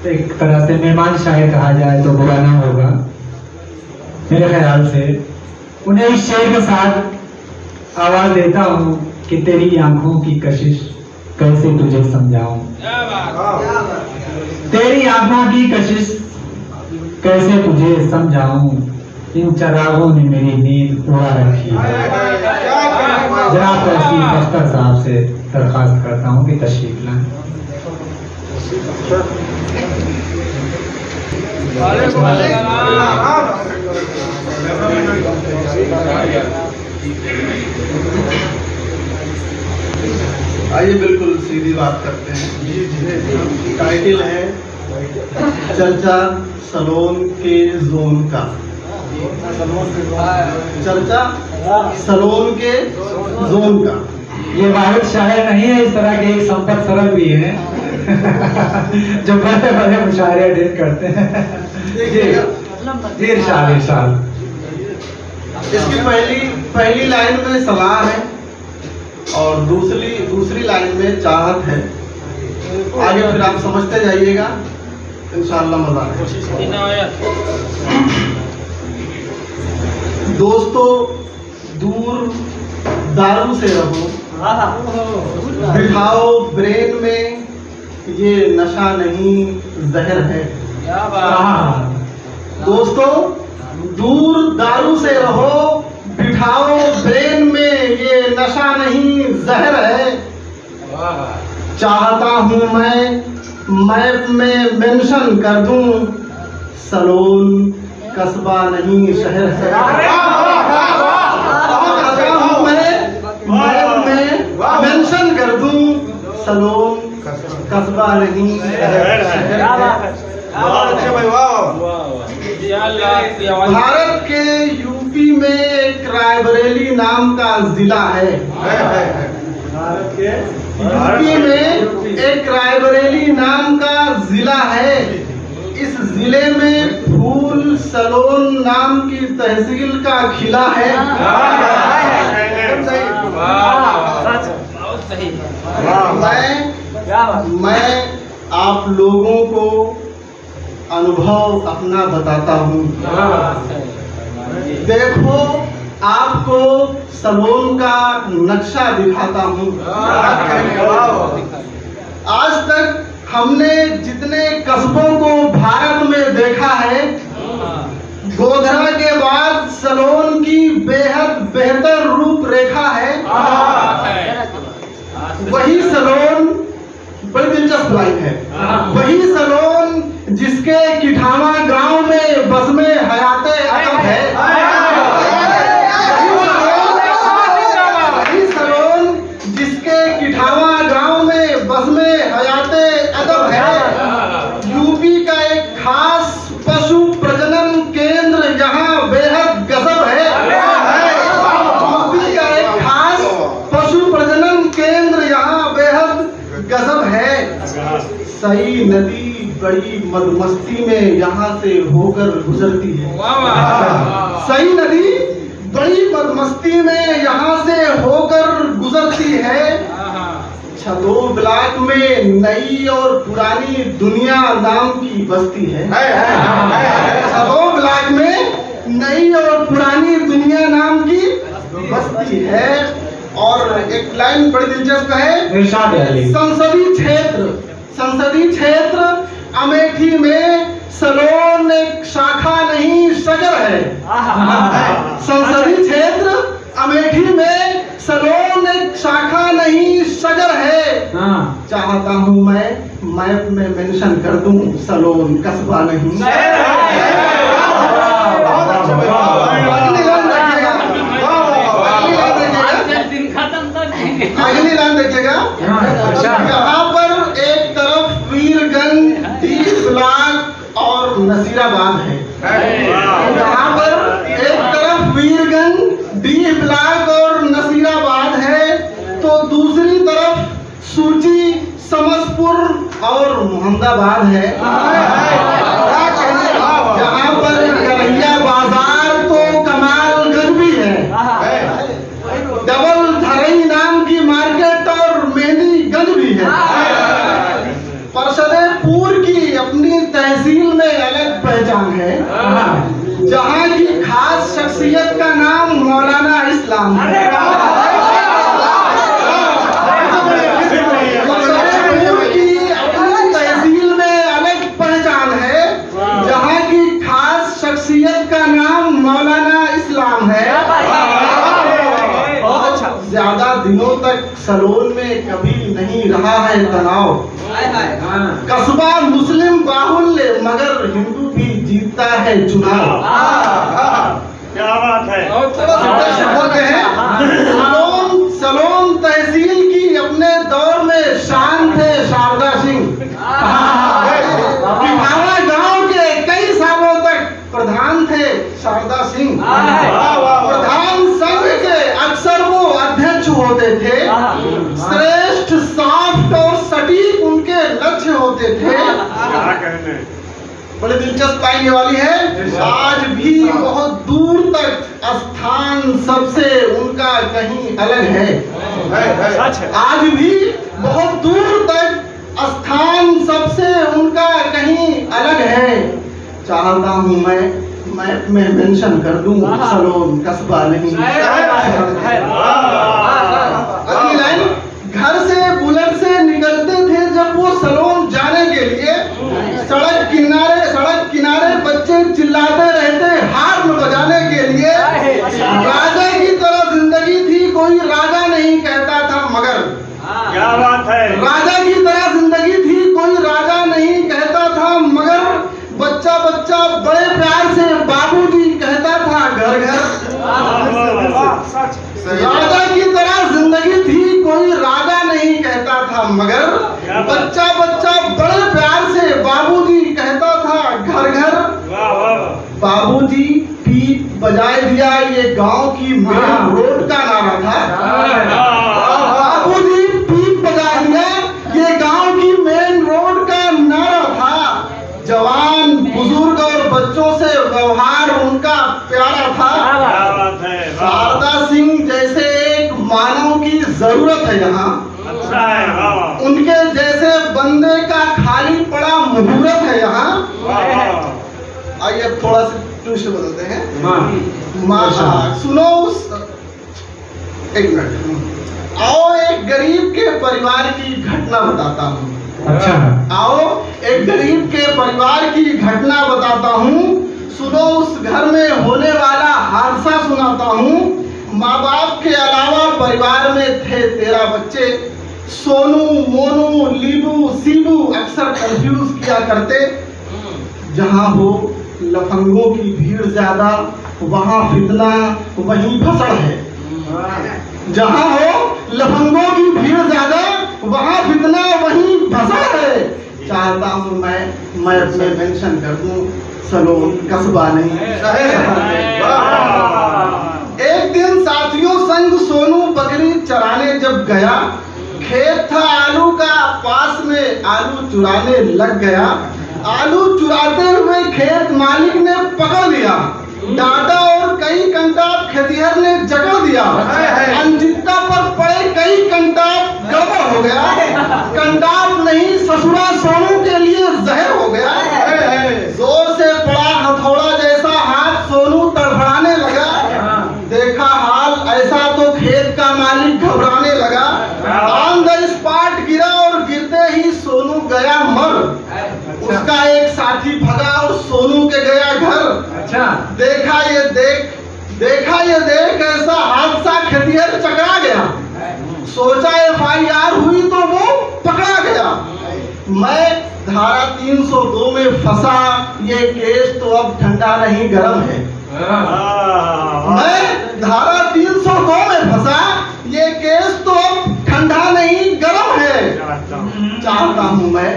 एक तरह से मेहमान शायर कहा जाए तो बुरा ना होगा मेरे ख्याल से। उन्हें इस शेर के साथ आवाज देता हूँ कि तेरी आंखों की कशिश कैसे तुझे समझाऊं, तेरी आंखों की कशिश कैसे तुझे समझाऊं, इन चरागों ने मेरी नींद उड़ा रखी है। जनाब तौसीफ अख्तर साहब से दरख्वास्त करता हूँ कि तशरीफ लाएं। आइए बिल्कुल सीधी बात करते हैं। टाइटल है चर्चा सलोन के जोन का। चर्चा सलोन के जोन का। ये वाहिद शायर नहीं है, इस तरह के एक संपत सरल भी है जो बड़े बड़े मुशायरे डेट करते हैं। इरशाद इसकी पहली लाइन में सलाह है और दूसरी लाइन में चाहत है। आगे फिर आप समझते जाइएगा, इंशाअल्लाह मजा आएगा। दोस्तों दूर दारू से रहो, बिठाओ ब्रेन में ये नशा नहीं जहर है। दोस्तों दूर दारू से रहो, बिठाओ ब्रेन में ये नशा नहीं जहर है। चाहता हूँ मैं मैप में मेंशन कर दूं, सलोन कस्बा नहीं शहर है। चाहता हूँ मैं मैप में मेंशन कर दूं, सलोन कस्बा नहीं शहर है। भारत के यूपी में एक रायबरेली नाम का जिला है। भारत के यूपी में एक रायबरेली नाम का जिला है। इस जिले में फूल सलोन नाम की तहसील का खिला है। मैं आप लोगों को अनुभव अपना बताता हूँ। देखो आपको सलोन का नक्शा दिखाता हूँ। आज तक हमने जितने कस्बों को भारत में देखा है, गोधरा के बाद सलोन की बेहद बेहतर रूपरेखा है। वही सलोन बड़ी दिलचस्प लाइन है। वही सलोन जिसके किठावा गांव में बज़्म-ए हयाते अदब है। वही सलोन जिसके किठावा गांव में बज़्म-ए हयाते अदब है। यूपी का एक खास पशु प्रजनन केंद्र यहाँ बेहद गजब है। यूपी का एक खास पशु प्रजनन केंद्र यहाँ बेहद गजब है। सई नदी बड़ी मदमस्ती में यहाँ से होकर गुजरती है। सई नदी बड़ी मदमस्ती में यहाँ से होकर गुजरती है। छदो ब्लॉक में नई और पुरानी दुनिया नाम की बस्ती है। छदो ब्लॉक में नई और पुरानी दुनिया नाम की बस्ती है। और एक लाइन बड़ी दिलचस्प है। संसदीय क्षेत्र अमेठी में सलोन एक शाखा नहीं शजर है। संसदीय क्षेत्र अमेठी में सलोन एक शाखा नहीं शजर है। चाहता हूँ मैं मैप में मेंशन कर दूं, सलोन कस्बा नहीं। अगली लाइन देखिएगा। यहाँ पर एक तरफ वीरगंज, डी ब्लॉक और नसीराबाद है। यहाँ पर एक तरफ वीरगंज, डी ब्लॉक और नसीराबाद है, तो दूसरी तरफ सूची, समसपुर और मोहम्मदाबाद है। यहाँ पर करहिया बाजार तो कमालगंज भी है। डबल धरई नाम की मार्केट और मेहंदीगंज भी है। परसदेपुर की अपनी जहाँ की खास शख्सियत का नाम मौलाना इस्लाम है। लखनऊ की अपनी तहसील में अलग पहचान है, जहाँ की खास शख्सियत का नाम मौलाना इस्लाम है। ज्यादा दिनों तक सलोन में कभी नहीं रहा है तनाव। कस्बा मुस्लिम बाहुल्य मगर हिंदू भी जीतता है चुनाव। क्या बात है। बोलते हैं सलोन तहसील की अपने दौर में शान थे शारदा सिंह। पिथावा गांव के कई सालों तक प्रधान थे शारदा सिंह। प्रधान संघ के अक्सर वो अध्यक्ष होते थे। श्रेष्ठ, सॉफ्ट और सटीक उनके लक्ष्य होते थे। बड़े दिलचस्प लाइन ये वाली है, आज भी बहुत दूर तक स्थान सबसे उनका कहीं अलग है। आज भी बहुत दूर तक स्थान सबसे उनका कहीं अलग है। चाहता हूँ मैं मेंशन कर दूं सलोन कस्बा नहीं। अगली लाइन, घर से बुलेट से निकलते थे जब वो सलोन जाने के लिए। सड़क किनारे बच्चे चिल्लाते रहते हार्न बजाने के लिए। राजा की तरह जिंदगी थी, कोई राजा नहीं कहता था मगर। क्या बात है। राजा की तरह जिंदगी थी, कोई राजा नहीं कहता था मगर। बच्चा बच्चा बड़े प्यार से बाबूजी कहता था घर घर। राजा की तरह जिंदगी थी, कोई राजा नहीं कहता था मगर। बच्चा बच्चा बड़े प्यार से बाबूजी कहता था घर घर। बाबूजी पीप बजाए दिया, ये गांव की मेन रोड का नारा था। बाबूजी पीप बजाए दिया, ये गांव की मेन रोड का नारा था। जवान, बुजुर्ग और बच्चों से व्यवहार उनका प्यारा था। शारदा सिंह जैसे एक मानव की जरूरत है यहाँ। अच्छा है। उनके जैसे बंदे का खाली पड़ा मुहूर्त है यहाँ। आइए थोड़ा सा ट्विस्ट बदलते हैं। सुनो एक मिनट। आओ एक गरीब के परिवार की घटना बताता हूँ। अच्छा, आओ एक गरीब के परिवार की घटना बताता हूँ। सुनो उस घर में होने वाला हादसा सुनाता हूँ। माँ बाप के अलावा परिवार में थे 13 बच्चे। सोनू, मोनू, लीबू, सीबू अक्सर कंफ्यूज किया करते। जहाँ हो लफंगों की भीड़ ज्यादा, वहाँ फितना वहीं भसड़ है। जहाँ हो लफंगों की भीड़ ज्यादा, वहाँ फितना वहीं भसड़ है। चाहता हूँ मैं अपने मेंशन कर दूं सलोन कस्बा नहीं शहर है। एक दिन साथियों संग सोनू बकरी चराने जब गया। खेत था आलू का, पास में आलू चुराने लग गया। आलू चुराते हुए खेत मालिक ने पकड़ लिया। डांटा और कई कंटाप खेतिहर ने जकड़ दिया। अनजित्ता पर पड़े कई कंटाप गड़बड़ हो गया। कंटाप नहीं ससुरा सोनू के लिए जहर हो गया। जोर से पड़ा हथौड़ा जैसा हाथ सोनू तड़फड़ाने लगा। देखा हाल ऐसा तो खेत का मालिक घबराने लगा। ऑन द स्पॉट गिरा और गिरते ही सोनू गया मर। उसका एक साथी भगा और सोनू के गया घर। अच्छा, देखा ये देख ऐसा हादसा खेतिहर चकरा गया। सोचा FIR हुई तो वो पकड़ा गया। मैं धारा 302 में फंसा, ये केस तो अब ठंडा नहीं गर्म है। मैं धारा 302 में फंसा, ये केस तो अब ठंडा नहीं गर्म है। चाहता हूँ मैं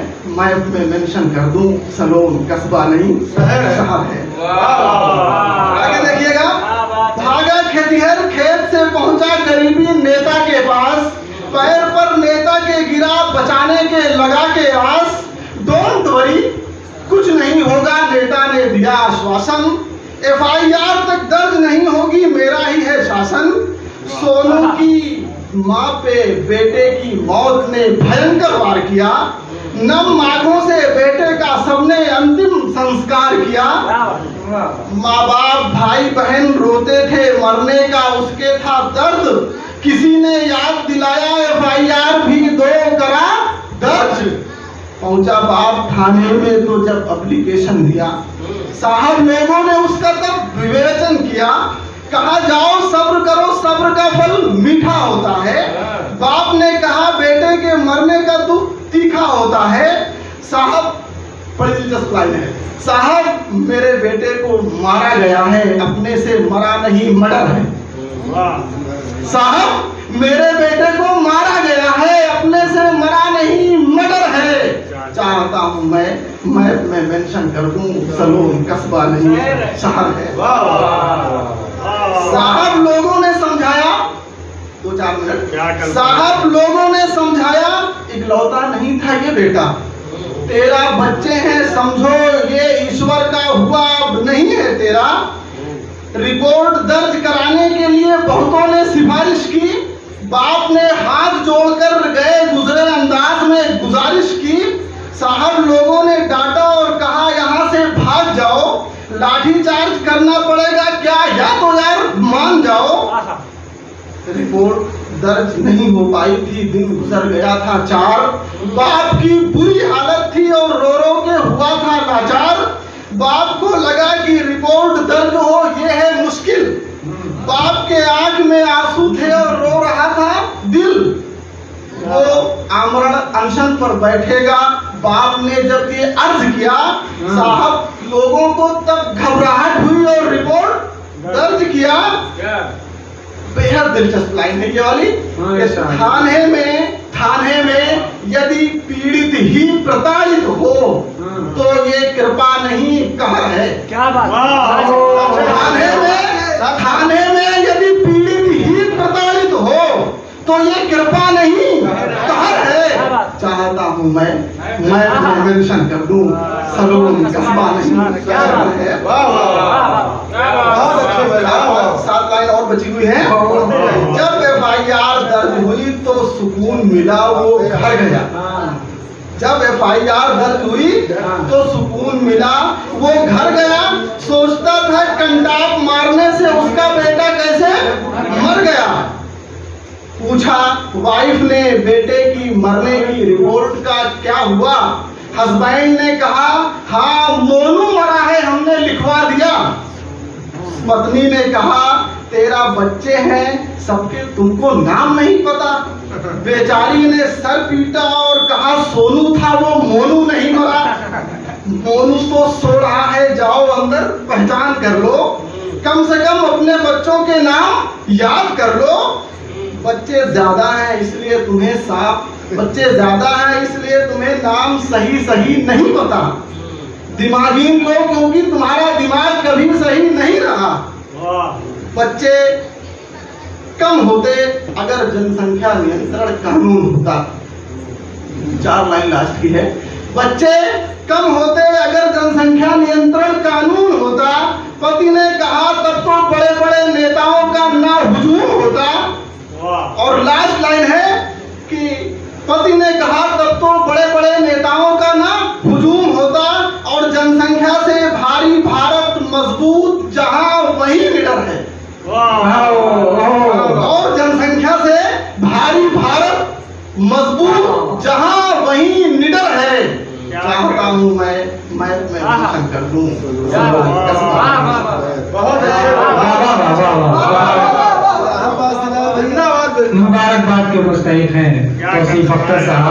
अपने मेंशन कर दूं सलोन कस्बा नहीं शहर है। आगे देखिएगा। भागा खेतिहर खेत से पहुंचा करीबी नेता के पास। पैर पर नेता के गिरा, बचाने के लगा के आस। डोंट वरी, कुछ नहीं होगा, नेता ने दिया आश्वासन। FIR तक दर्ज नहीं होगी, मेरा ही है शासन। सोनू की माँ पे बेटे की मौत ने भयंकर वार किया। नम आंखों से बेटे का सबने अंतिम संस्कार संस्कार किया। माँ बाप भाई बहन रोते थे, मरने का उसके था दर्द, किसी ने याद दिलाया FIR भी दो करा दर्ज। पहुंचा बाप थाने में तो जब एप्लीकेशन दिया, साहब लोगों ने उसका तब विवेचन किया, कहा जाओ सब्र करो, सब्र का फल मीठा होता है। बाप ने कहा बेटे के मरने का दुख तीखा होता है। साहब, बड़ी दिलचस्प लाइन है, साहब मेरे बेटे को मारा गया है, अपने से मरा नहीं मर्डर है। साहब मेरे बेटे को मारा गया है, अपने से मरा नहीं मर्डर है। चाहता हूँ मैं मेंशन कर दूं, सलोन कस्बा नहीं शहर है। साहब लोगों ने समझाया, 2-4 मिनट, साहब लोगों ने समझाया, इकलौता नहीं था ये बेटा, 13 बच्चे हैं समझो, ये ईश्वर का हुआ अब नहीं है तेरा। रिपोर्ट दर्ज कराने के लिए बहुतों ने सिफारिश की, बाप ने हाथ जोड़कर गए गुजरे अंदाज में गुजारिश की। साहब लोगों ने डांटा और कहा यहाँ से भाग जाओ, लाठी चार्ज करना पड़ेगा क्या, या तो यार मान जाओ। रिपोर्ट दर्ज नहीं हो पाई थी, दिन गुजर गया था 4, बाप की बुरी हालत थी और रो रो के हुआ था लाचार। बाप को लगा कि रिपोर्ट दर्ज हो ये है मुश्किल, बाप के आंख में आंसू थे और रो रहा था दिल। वो आमरण अनशन पर बैठेगा, बाप ने जब ये अर्ज किया, साहब लोगों को तब घबराहट हुई और रिपोर्ट दर्ज किया। बेहद दिलचस्प लाइन है ये वाली। थाने में यदि पीड़ित ही प्रताड़ित हो तो ये कृपा नहीं कहर है। क्या बात। थाने में यदि पीड़ित ही प्रताड़ित हो तो ये कृपा नहीं कहर है। चाहता हूँ मैं मेंशन कर दूं, सलोन कस्बा नहीं शहर है। बहुत अच्छे, 7 लाइन और बची हुई है। जब FIR दर्ज हुई तो सुकून मिला, वो घर गया। जब FIR दर्ज हुई तो सुकून मिला, वो घर गया। सोचता था कंटाप मारने से उसका बेटा कैसे मर गया। पूछा वाइफ ने बेटे की मरने की रिपोर्ट का क्या हुआ। हस्बैंड ने कहा हाँ मोनू मरा है, हमने लिखवा दिया। पत्नी ने कहा 13 बच्चे हैं, सबके तुमको नाम नहीं पता। बेचारी ने सर पीटा और कहा सोनू था वो, मोनू नहीं मरा। मोनू तो सो रहा है, जाओ अंदर पहचान कर लो, कम से कम अपने बच्चों के नाम याद कर लो। बच्चे ज्यादा हैं इसलिए तुम्हें नाम सही नहीं पता। दिमागहीन लोग, क्योंकि तुम्हारा दिमाग कभी सही नहीं रहा। बच्चे कम होते अगर जनसंख्या नियंत्रण कानून होता। 4 लाइन लास्ट की है। बच्चे कम होते अगर जनसंख्या नियंत्रण कानून होता। पति ने कहा तब तो बड़े बड़े नेताओं का ना हुजूम होता। और लास्ट लाइन है कि पति ने कहा तब तो बड़े बड़े नेताओं का ना हुजूम होता और जनसंख्या से भारी भारत मजबूत जहां वही निडर है। और जनसंख्या से भारी भारत मजबूत जहां वही निडर है। चाहता हूँ मैं मेंशन कर दूं। बहुत अच्छे, मुबारकबाद के मुस्तहिक हैं तौसीफ अख्तर साहब।